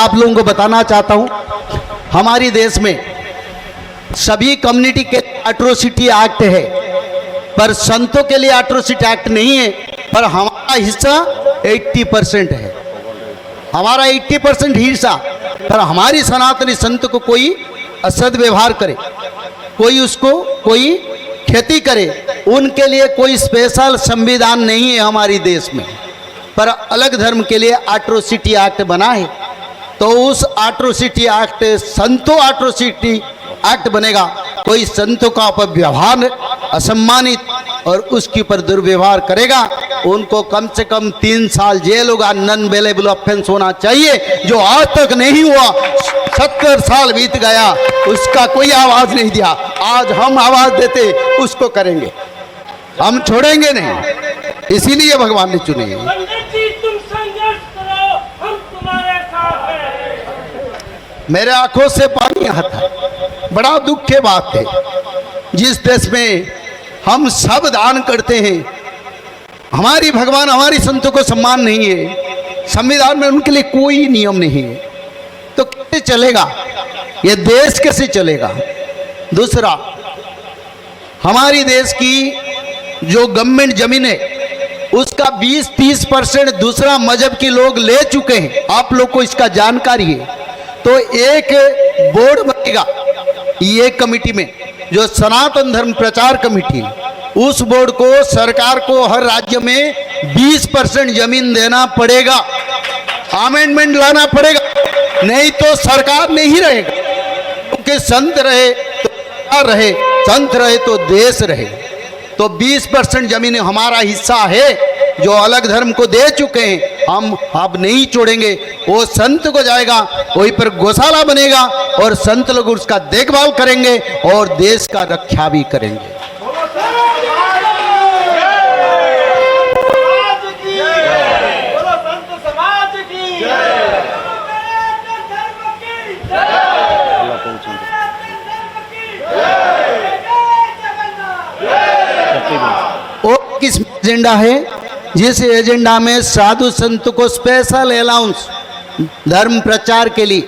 आप लोगों को बताना चाहता हूं, हमारी देश में सभी कम्युनिटी के एट्रोसिटी एक्ट है, पर संतों के लिए एट्रोसिटी एक्ट नहीं है। पर हमारा हिस्सा 80% है, हमारा 80% हिस्सा। पर हमारी सनातनी संत को कोई असद्व्यवहार करे, कोई उसको कोई क्षति करे, उनके लिए कोई स्पेशल संविधान नहीं है हमारी देश में। पर अलग धर्म के लिए एट्रोसिटी एक्ट बना है, तो उस एट्रोसिटी एक्ट संतों एट्रोसिटी एक्ट बनेगा। कोई संतों का अपव्यवहार असम्मानित और उसके ऊपर दुर्व्यवहार करेगा, उनको कम से कम 3 साल जेल होगा, नॉन अवेलेबल ऑफेंस होना चाहिए, जो आज तक नहीं हुआ। 70 साल बीत गया, उसका कोई आवाज नहीं दिया। आज हम आवाज देते, उसको करेंगे, हम छोड़ेंगे नहीं, इसीलिए भगवान ने चुने हैं। तुम संघर्ष करो, हम तुम्हारे साथ हैं। मेरे आंखों से पानी आता, बड़ा दुख की बात है। जिस देश में हम सब दान करते हैं, हमारी भगवान हमारी संतों को सम्मान नहीं है, संविधान में उनके लिए कोई नियम नहीं है, तो कैसे चलेगा ये देश, कैसे चलेगा? दूसरा, हमारी देश की जो गवर्नमेंट जमीन है उसका 20-30% दूसरा मजहब के लोग ले चुके हैं। आप लोग को इसका जानकारी है। तो एक बोर्ड बनेगा ये कमेटी में, जो सनातन धर्म प्रचार कमेटी, उस बोर्ड को सरकार को हर राज्य में 20% जमीन देना पड़ेगा, अमेंडमेंट लाना पड़ेगा, नहीं तो सरकार नहीं रहेगा। क्योंकि संत रहे तो सरकार रहे, संत रहे तो देश रहे। तो 20% जमीन हमारा हिस्सा है, जो अलग धर्म को दे चुके हैं, हम अब नहीं छोड़ेंगे। वो संत को जाएगा, वहीं पर गौशाला बनेगा और संत लोग उसका देखभाल करेंगे और देश का रक्षा भी करेंगे। और किस एजेंडा है? जिस एजेंडा में साधु संत को स्पेशल अलाउंस धर्म प्रचार के लिए,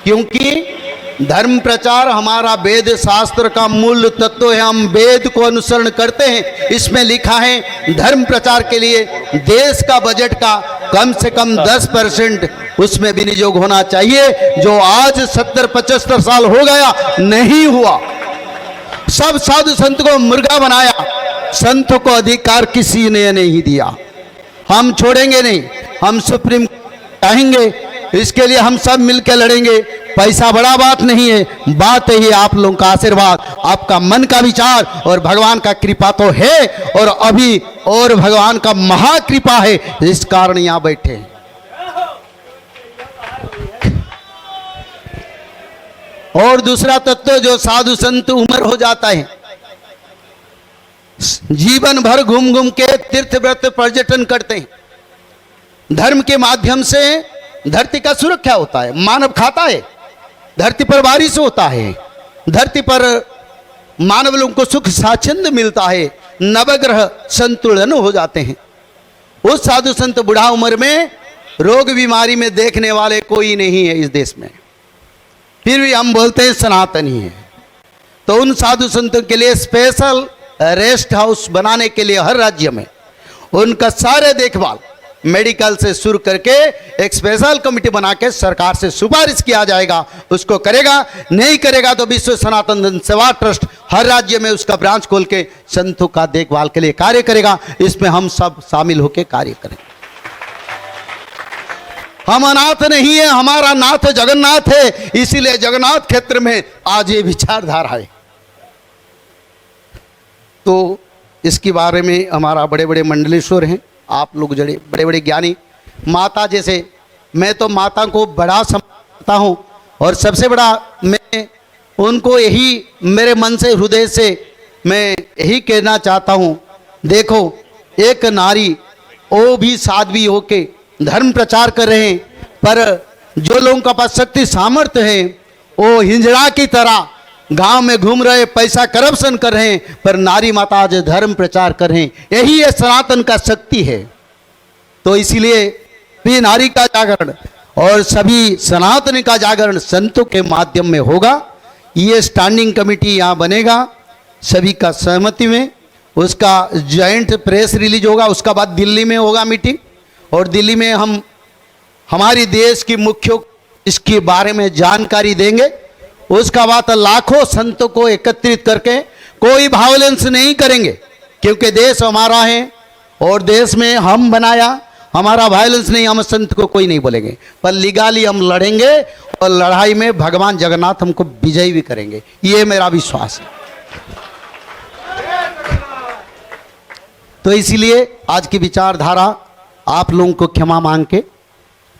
क्योंकि धर्म प्रचार हमारा वेद शास्त्र का मूल तत्व है, हम वेद को अनुसरण करते हैं। इसमें लिखा है धर्म प्रचार के लिए देश का बजट का कम से कम 10% उसमें विनियोग होना चाहिए, जो आज 70-75 साल हो गया, नहीं हुआ। सब साधु संत को मुर्गा बनाया, संतों को अधिकार किसी ने नहीं दिया। हम छोड़ेंगे नहीं, हम सुप्रीम चाहेंगे, इसके लिए हम सब मिलकर लड़ेंगे। पैसा बड़ा बात नहीं है, बात है आप लोगों का आशीर्वाद, आपका मन का विचार, और भगवान का कृपा तो है, और अभी और भगवान का महाकृपा है, इस कारण यहाँ बैठे हैं। और दूसरा तत्व, जो साधु संत उम्र हो जाता है, जीवन भर घूम घूम के तीर्थ व्रत पर्यटन करते हैं, धर्म के माध्यम से धरती का सुरक्षा होता है, मानव खाता है, धरती पर बारिश होता है, धरती पर मानव लोगों को सुख स्वाच्छंद्य मिलता है, नवग्रह संतुलन हो जाते हैं। उस साधु संत बुढ़ा उम्र में रोग बीमारी में देखने वाले कोई नहीं है इस देश में, फिर भी हम बोलते हैं सनातनी है। तो उन साधु संतों के लिए स्पेशल रेस्ट हाउस बनाने के लिए हर राज्य में उनका सारे देखभाल मेडिकल से शुरू करके एक स्पेशल कमेटी बना के सरकार से सिफारिश किया जाएगा, उसको करेगा। नहीं करेगा तो विश्व सनातन धर्म सेवा ट्रस्ट हर राज्य में उसका ब्रांच खोल के संतों का देखभाल के लिए कार्य करेगा। इसमें हम सब शामिल होकर कार्य करेंगे। हम अनाथ नहीं है, हमारा नाथ जगन्नाथ है, इसीलिए जगन्नाथ क्षेत्र में आज ये विचारधारा है। तो इसके बारे में हमारा बड़े बड़े मंडलेश्वर हैं, आप लोग जड़े बड़े बड़े ज्ञानी, माता जैसे, मैं तो माता को बड़ा समझता हूँ, और सबसे बड़ा मैं उनको यही मेरे मन से हृदय से मैं यही कहना चाहता हूँ। देखो, एक नारी वो भी साध्वी होके धर्म प्रचार कर रहे हैं, पर जो लोगों का पास शक्ति सामर्थ्य है वो हिंजड़ा की तरह गांव में घूम रहे, पैसा करप्शन कर रहे हैं, पर नारी माता आज धर्म प्रचार कर रहे हैं। यही है सनातन का शक्ति है। तो इसीलिए भी नारी का जागरण, और सभी सनातन का जागरण संतों के माध्यम में होगा। ये स्टैंडिंग कमेटी यहाँ बनेगा सभी का सहमति में, उसका जॉइंट प्रेस रिलीज होगा। उसका बाद दिल्ली में होगा मीटिंग, और दिल्ली में हम हमारी देश की मुख्य इसके बारे में जानकारी देंगे। उसका बाद लाखों संतों को एकत्रित करके कोई वायलेंस नहीं करेंगे, क्योंकि देश हमारा है और देश में हम बनाया, हमारा वायलेंस नहीं, हम संत को कोई नहीं बोलेंगे, पर लीगली हम लड़ेंगे और लड़ाई में भगवान जगन्नाथ हमको विजयी भी करेंगे, ये मेरा विश्वास है। तो इसलिए आज की विचारधारा आप लोगों को क्षमा मांग के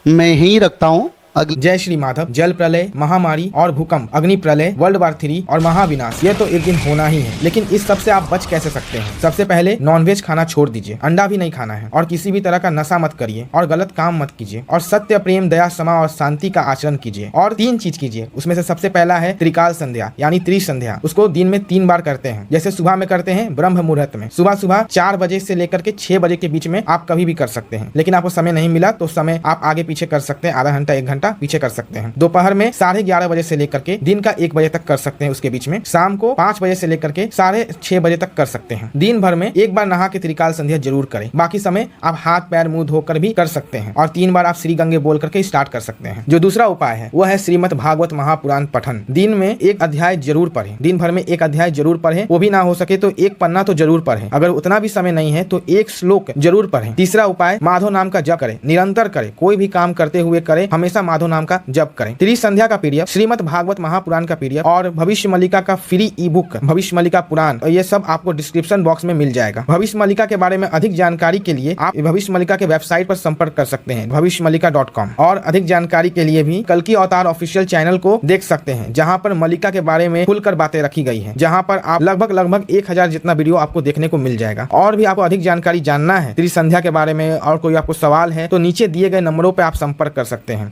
मैं ही रखता हूँ। जय श्री माधव। जल प्रलय, महामारी और भूकंप, अग्नि प्रलय, वर्ल्ड वार 3 और महाविनाश, ये तो एक दिन होना ही है। लेकिन इस सब से आप बच कैसे सकते हैं? सबसे पहले नॉनवेज खाना छोड़ दीजिए, अंडा भी नहीं खाना है, और किसी भी तरह का नशा मत करिए और गलत काम मत कीजिए, और सत्य, प्रेम, दया, क्षमा और शांति का आचरण कीजिए। और 3 चीज कीजिए, उसमें से सबसे पहला है त्रिकाल संध्या यानी त्रिसंध्या। उसको दिन में 3 बार करते हैं। जैसे सुबह में करते हैं ब्रह्म मुहूर्त में, सुबह 4 बजे से लेकर के 6 बजे के बीच में आप कभी भी कर सकते हैं। लेकिन आपको समय नहीं मिला तो समय आप आगे पीछे कर सकते हैं, आधा घंटा 1 घंटा पीछे कर सकते हैं। दोपहर में 11:30 बजे से लेकर के दिन का 1 बजे तक कर सकते हैं, उसके बीच में शाम को 5 बजे से लेकर के 6:30 बजे तक कर सकते हैं। दिन भर में 1 बार नहा के त्रिकाल संध्या जरूर करें। बाकी समय आप हाथ पैर मुंह धोकर भी कर सकते हैं, और 3 बार आप श्री गंगे बोल करके स्टार्ट कर सकते हैं। जो दूसरा उपाय है वो है श्रीमद् भागवत महापुराण पठन। दिन में 1 अध्याय जरूर पढ़ें, दिन भर में 1 अध्याय जरूर पढ़ें, वो भी ना हो सके तो 1 पन्ना तो जरूर पढ़ें। अगर उतना भी समय नहीं है तो 1 श्लोक जरूर पढ़ें। तीसरा उपाय माधव नाम का जप करें, निरंतर करें, कोई भी काम करते हुए करें, हमेशा माधव नाम का जप करें। त्रिसंध्या का पीडीएफ, श्रीमद् भागवत महापुराण का पीडीएफ और भविष्य मल्लिका का फ्री ई बुक भविष्य मल्लिका पुराण, ये सब आपको डिस्क्रिप्शन बॉक्स में मिल जाएगा। भविष्य मल्लिका के बारे में अधिक जानकारी के लिए आप भविष्य मल्लिका के वेबसाइट पर संपर्क कर सकते हैं भविष्यमल्लिका.com। और अधिक जानकारी के लिए भी कल्कि अवतार ऑफिशियल चैनल को देख सकते हैं, जहां पर मल्लिका के बारे में खुलकर बातें रखी गई है, जहां पर आप लगभग 1000 जितना वीडियो आपको देखने को मिल जाएगा। और भी आपको अधिक जानकारी जानना है त्रिसंध्या के बारे में और कोई आपको सवाल है तो नीचे दिए गए नंबरों पर आप संपर्क कर सकते हैं।